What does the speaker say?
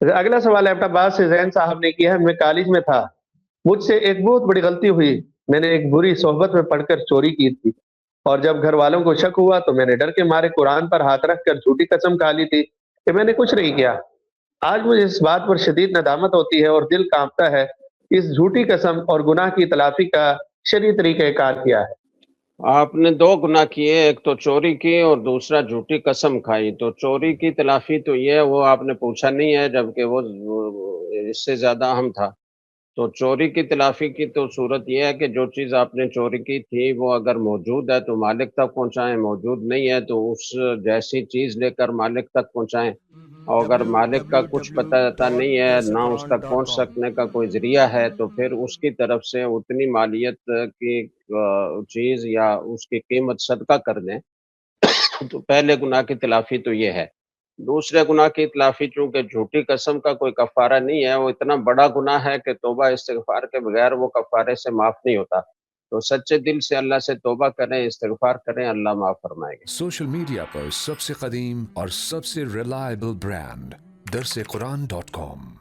اگلا سوال ہے عباس سے زین صاحب نے کیا ہے، میں کالج میں تھا، مجھ سے ایک بہت بڑی غلطی ہوئی، میں نے ایک بری صحبت میں پڑھ کر چوری کی تھی، اور جب گھر والوں کو شک ہوا تو میں نے ڈر کے مارے قرآن پر ہاتھ رکھ کر جھوٹی قسم کھا لی تھی کہ میں نے کچھ نہیں کیا۔ آج مجھے اس بات پر شدید ندامت ہوتی ہے اور دل کانپتا ہے۔ اس جھوٹی قسم اور گناہ کی تلافی کا شرعی طریقہ کار کیا ہے؟ آپ نے دو گناہ کیے، ایک تو چوری کی اور دوسرا جھوٹی قسم کھائی۔ تو چوری کی تلافی تو یہ وہ آپ نے پوچھا نہیں ہے، جبکہ وہ اس سے زیادہ اہم تھا۔ تو چوری کی تلافی کی تو صورت یہ ہے کہ جو چیز آپ نے چوری کی تھی وہ اگر موجود ہے تو مالک تک پہنچائیں، موجود نہیں ہے تو اس جیسی چیز لے کر مالک تک پہنچائیں، اور اگر مالک کا کچھ پتہ نہیں ہے، نہ اس تک پہنچ سکنے کا کوئی ذریعہ ہے، تو پھر اس کی طرف سے اتنی مالیت کی چیز یا اس کی قیمت صدقہ کر دیں۔ تو پہلے گناہ کی تلافی تو یہ ہے۔ دوسرے گناہ کی تلافی چونکہ جھوٹی قسم کا کوئی کفارہ نہیں ہے، وہ اتنا بڑا گناہ ہے کہ توبہ استغفار کے بغیر وہ کفارے سے معاف نہیں ہوتا۔ تو سچے دل سے اللہ سے توبہ کریں، استغفار کریں، اللہ معاف فرمائے گا۔ سوشل میڈیا پر سب سے قدیم اور سب سے ریلائبل برانڈ درس قرآن .com